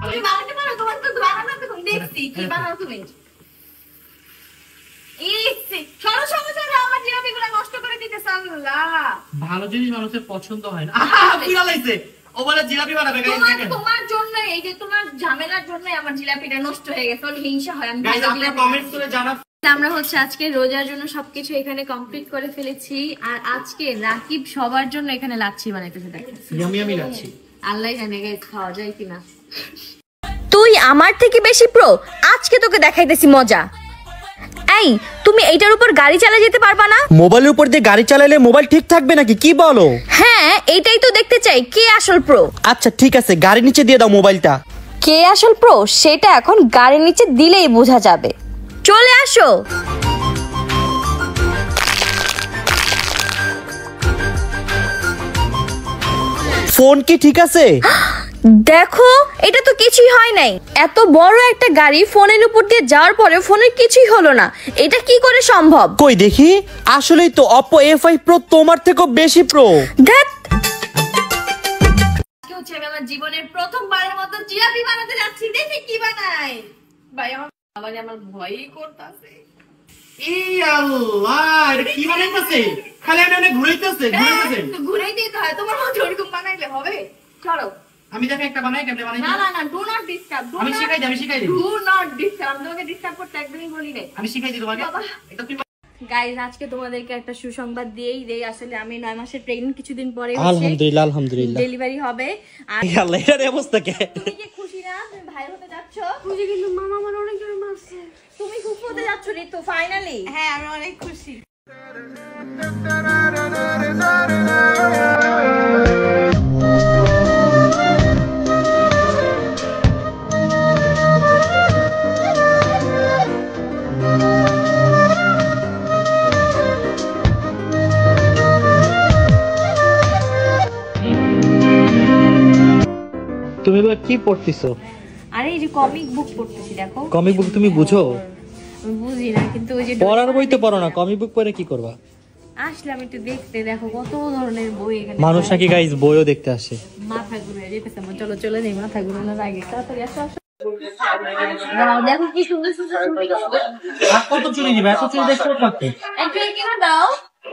তুমি বানাতে পারো? তোমার তো বানানো তো দেখছি, কি বানাও তুমি? আমার জিলাপিগুলো নষ্ট করে দিতেছ। আল্লাহ, ভালো জিনিস মানুষের পছন্দ হয় না। পুরা লাইছে ও বলে জিলাপি বানাবে। তোমার জন্য, এই যে তোমার ঝামেলার জন্য আমার জিলাপিটা নষ্ট হয়ে গেছে। ওর হিংসা হয়। আমি কমেন্টস করে জানাবো। আমরা হচ্ছে আজকে রোজার জন্য সবকিছু এখানে কমপ্লিট করে ফেলেছি। আর আজকে রাকিব সবার জন্য এখানে লাচ্ছি বানাইতেছে। আল্লাহ জানে গাইস খাওয়া যায় কিনা। তুই আমার থেকে বেশি প্রো, আজকে তোকে দেখাইতেছি মজা। এই তুমি এইটার উপর গাড়ি চালিয়ে যেতে পারবা না? মোবাইলের উপর দিয়ে গাড়ি চালালে মোবাইল ঠিক থাকবে নাকি, কি বলো? হ্যাঁ, এইটাই তো দেখতে চাই কে আসল প্রো। আচ্ছা ঠিক আছে, গাড়ির নিচে দিয়ে দাও মোবাইলটা। কে আসল প্রো সেটা এখন গাড়ির নিচে দিলেই বোঝা যাবে। চলে আসো। ফোন কি ঠিক আছে? দেখো, এটা তো কিছুই হয় নাই। এত বড় একটা গাড়ি ফোনের উপর দিয়ে যাওয়ার পরে ফোনের কিছুই হলো না। এটা কি করে সম্ভব? কই দেখি। আসলেই তো Oppo A5 Pro তোমার থেকেও বেশি প্রো। ধ্যাৎ। আজকে হচ্ছে আমি আমার জীবনের প্রথমবারের মতো জিলাপি বানাতে যাচ্ছি। দেখি কি বানাই। ভাই আমার ভয়ই করতেছে। এই আল্লাহ, এটা কি বানাইতেছে? খালি আমি ঘুরাইতেছে। ঘুরাইতেই তো হয়, তোমার মতো এরকম বানাইলে হবে? চলো আমি দেখে একটা বানাই, কেমনে বানাই? না, ডু নট ডিস্টার্ব। আমি শিখাই দিই। Do not disturb. আমি তোমাকে ডিস্টার্ব করতে একদমই বলি নাই। আমি শিখাই দিই তোমাকে। এটা তুমি গাইস, আজকে তোমাদেরকে একটা সুসংবাদ দিয়েই দেই। আসলে আমি 9 মাসের প্রেগন্যান্ট, কিছুদিন পরে আলহামদুলিল্লাহ ডেলিভারি হবে। আর আল্লাহ, এর অবস্থা কে? তুমি কি খুশি না? তুমি ভাই হতে যাচ্ছ? খুশি, কিন্তু মামা আমার অনেক জোরে মারছে। তুমি খুশি হতে যাচ্ছ ঋতু ফাইনালি? হ্যাঁ, আমি অনেক খুশি। তুমি কি পড়তেছো? আরে এই যে কমিক বুক পড়তেছি। দেখো কমিক বুক তুমি বুঝো? আমি বুঝি না, কিন্তু ওই যে পড়ার বই তো পড়ো না, কমিক বুক পড়ে কি করবা? আসলাম একটু দেখতে। দেখো কত ধরনের বই এখানে। মানুষ নাকি গাইস বইও দেখতে আসে। মাথা ঘুরে যেতেছে। চলো চলে যাই, মাথা ঘুরানোর আগে। তাড়াতাড়ি আসো। দেখো কি সুন্দর সুন্দর কত চুরি দিবে? এত চুরি দেখতে পারতে একটু কিনে দাও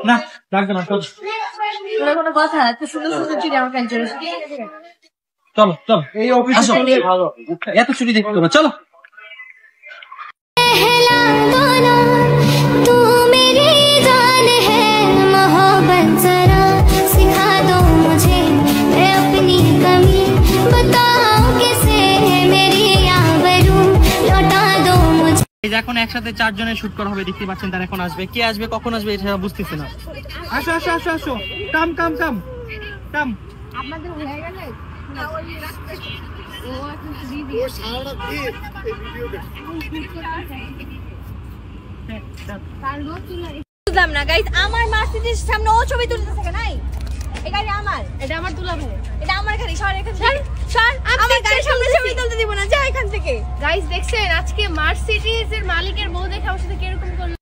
না, লাগবে না। কোনো কথা, এত সুন্দর সুন্দর চুড়ি আমার কাছে চলে। চলো এই অফিসে ভালো এত চুরি দেখতে পারো। চলো। এখন একসাথে 4 জনের শুট করা হবে, দেখতে পাচ্ছেন। তার এখন আসবে, কে আসবে কখন আসবে এটা বুঝতেছি না। আসো কাম আপনাদের হয়ে গেলে বুঝলাম না গাইস। আমার মার্সিডিজ সামনে ও ছবি তুলতেছে নাই? এই গাড়ি আমার, এটা আমার তুলা ভাই, এটা আমার গাড়ি। সর এখান থেকে, সর। আমার গাড়ির সামনে ছবি তুলতে দিব না, যা এখান থেকে। গাইস দেখছেন আজকে মার্সিডিজ এর মালিকের বউ দেখে আমার সাথে কিরকম করলো।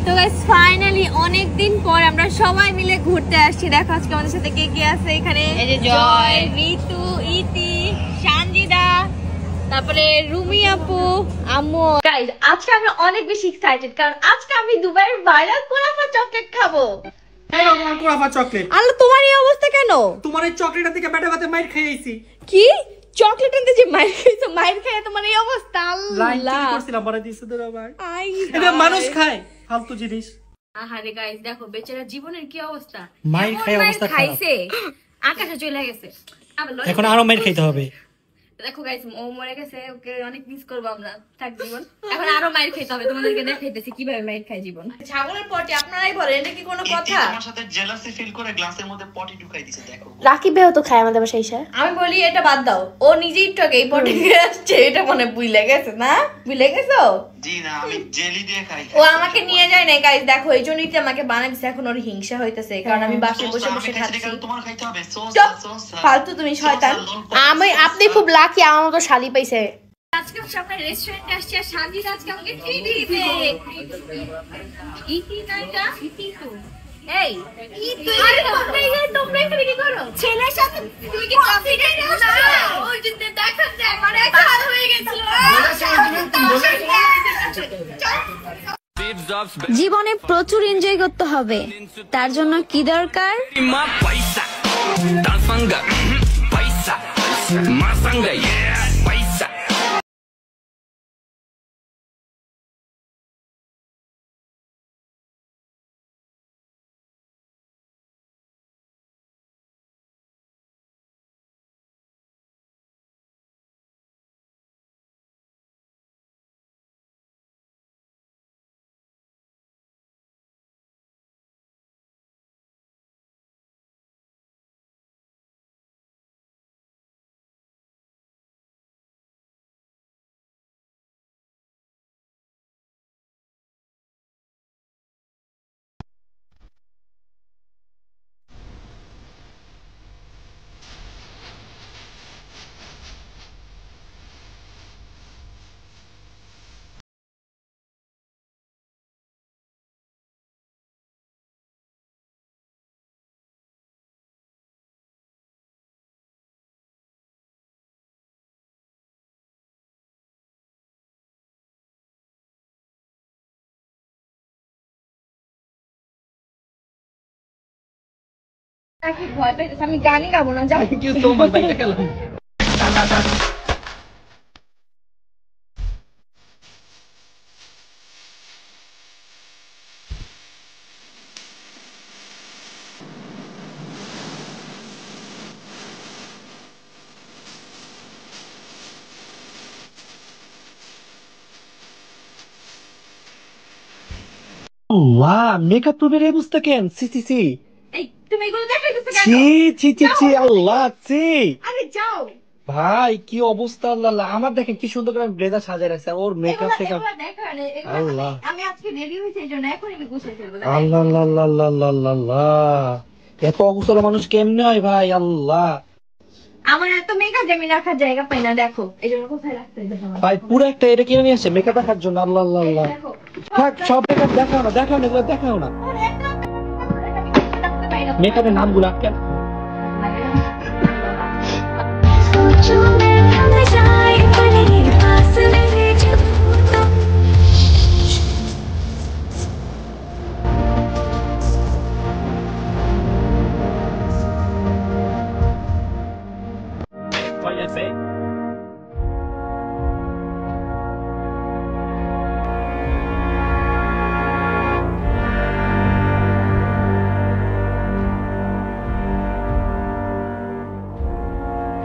তো গাইস ফাইনালি অনেক দিন পর আমরা সবাই মিলে ঘুরতে আসছি। দেখো আজকে আমাদের সাথে কে কে আছে এখানে। এই যে জয়, ঋতু, ইতি, সানজিদা, তারপরে রুমি আপু, আম্মু। গাইস আজকে আমি অনেক বেশি এক্সাইটেড, কারণ আজকে আমি দুবাইয়ের ভাইরাল কুনাফা চকলেট খাবো। চকলেট। আল্লাহ, তোমার এই অবস্থা কেন? তোমার এই চকলেটটা থেকে বেটা মাইর খাইছি। কি চকলেট আনতে যে মাইর খাইছো? মাইর খায় তোমার এই অবস্থা? আল্লাহ, করছিলাম পরে দিছে তোরা ভাই। এটা মানুষ খায় ফালতু জিনিস। আহারে গাইস দেখো বেচারা জীবনের কি অবস্থা। মাইর খায় অবস্থা খাইছে, আকাশে চলে গেছে। এখন আরো মাইর খাইতে হবে। দেখো গাইস ও মরে গেছে, ওকে অনেক মিস করবো আমরা থাক জীবন। এখন আরো মাইর খাইতে হবে। তোমাদেরকে দেখাইতেছি কিভাবে মাইর খায় জীবন। ছাগলের পটি আপনারাই বলেন, এটা কি কোনো কথা? আমার সাথে জেলাসি ফিল করে গ্লাসের মধ্যে পটি ঢুকাই দিছে। দেখো রাকিব ভাইও তো খায় আমাদের বাসায় এসে। আমি বলি এটা বাদ দাও, ও নিজেই টকে এই পটি দিয়ে আসছে। এটা মনে ভুলে গেছে না? ভুলে গেছো? জি না, আমি জেলি দিয়ে খাই। ও আমাকে নিয়ে যায় না গাইস। দেখো এই জন্যই তো আমাকে বানাই দিছে। এখন ওর হিংসা হইতেছে কারণ আমি বাসায় বসে বসে খাচ্ছি। তোমার খাইতে হবে সস। ফালতু তুমি শয়তান। আপনি খুব লাকি, আমার মতো শালি পাইছে। আজকে সকালে রেস্টুরেন্টে আসছি আর সানজিদা আজকে আমাকে ট্রিট দিবে। ইতি নাইটা ইতি তো এই ইতি। আরে তোমরা এখানে কি করো? ছেলের সাথে তুমি কি কফি খাইতে আসছো? ওই যে দেখাচ্ছে মানে জীবনে প্রচুর এনজয় করতে হবে, তার জন্য কি দরকার? ভয় পাইতেছে, আমি গানই গাবো না। যাও। থ্যাংক ইউ সো মাচ ভাই, গেলাম। আল্লাহ, মেকআপ রুমের এই অবস্থা কেন? সি সি সি এই তুমি এগুলো দেখাইতেছো কেন? ছি ছি ছি ছি, আল্লাহ ছি। আরে যাও। ভাই কি অবস্থা, আল্লাহ আল্লাহ। আমার দেখেন কি সুন্দর করে ব্লেজার সাজায় রাখছে, ওর মেকআপ এগুলো টেকআপ। দেখো না, এগুলো আল্লাহ। আমি আজকে রেডি হইছি এইজন্য এখনই আমি গুছিয়ে ফেলবো। আল্লাহ আল্লাহ আল্লাহ আল্লাহ আল্লাহ আল্লাহ আল্লাহ। এত অবসর মানুষ কেমনে হয় ভাই? আল্লাহ আমার এত মেকআপ যে আমি রাখার জায়গা পাই না, দেখো এইজন্য কোথায় রাখতে হবে আমার। ভাই, পুরো একটা এটা কিনে নিয়ে আসে মেকআপ রাখার জন্য। আল্লাহ আল্লাহ আল্লাহ। দেখো থাক, সব মেকআপ দেখাও না, দেখাও না, এগুলো দেখাও না। আমার এত রাখতে পাই না। মেকআপের নামগুলো কেন? What you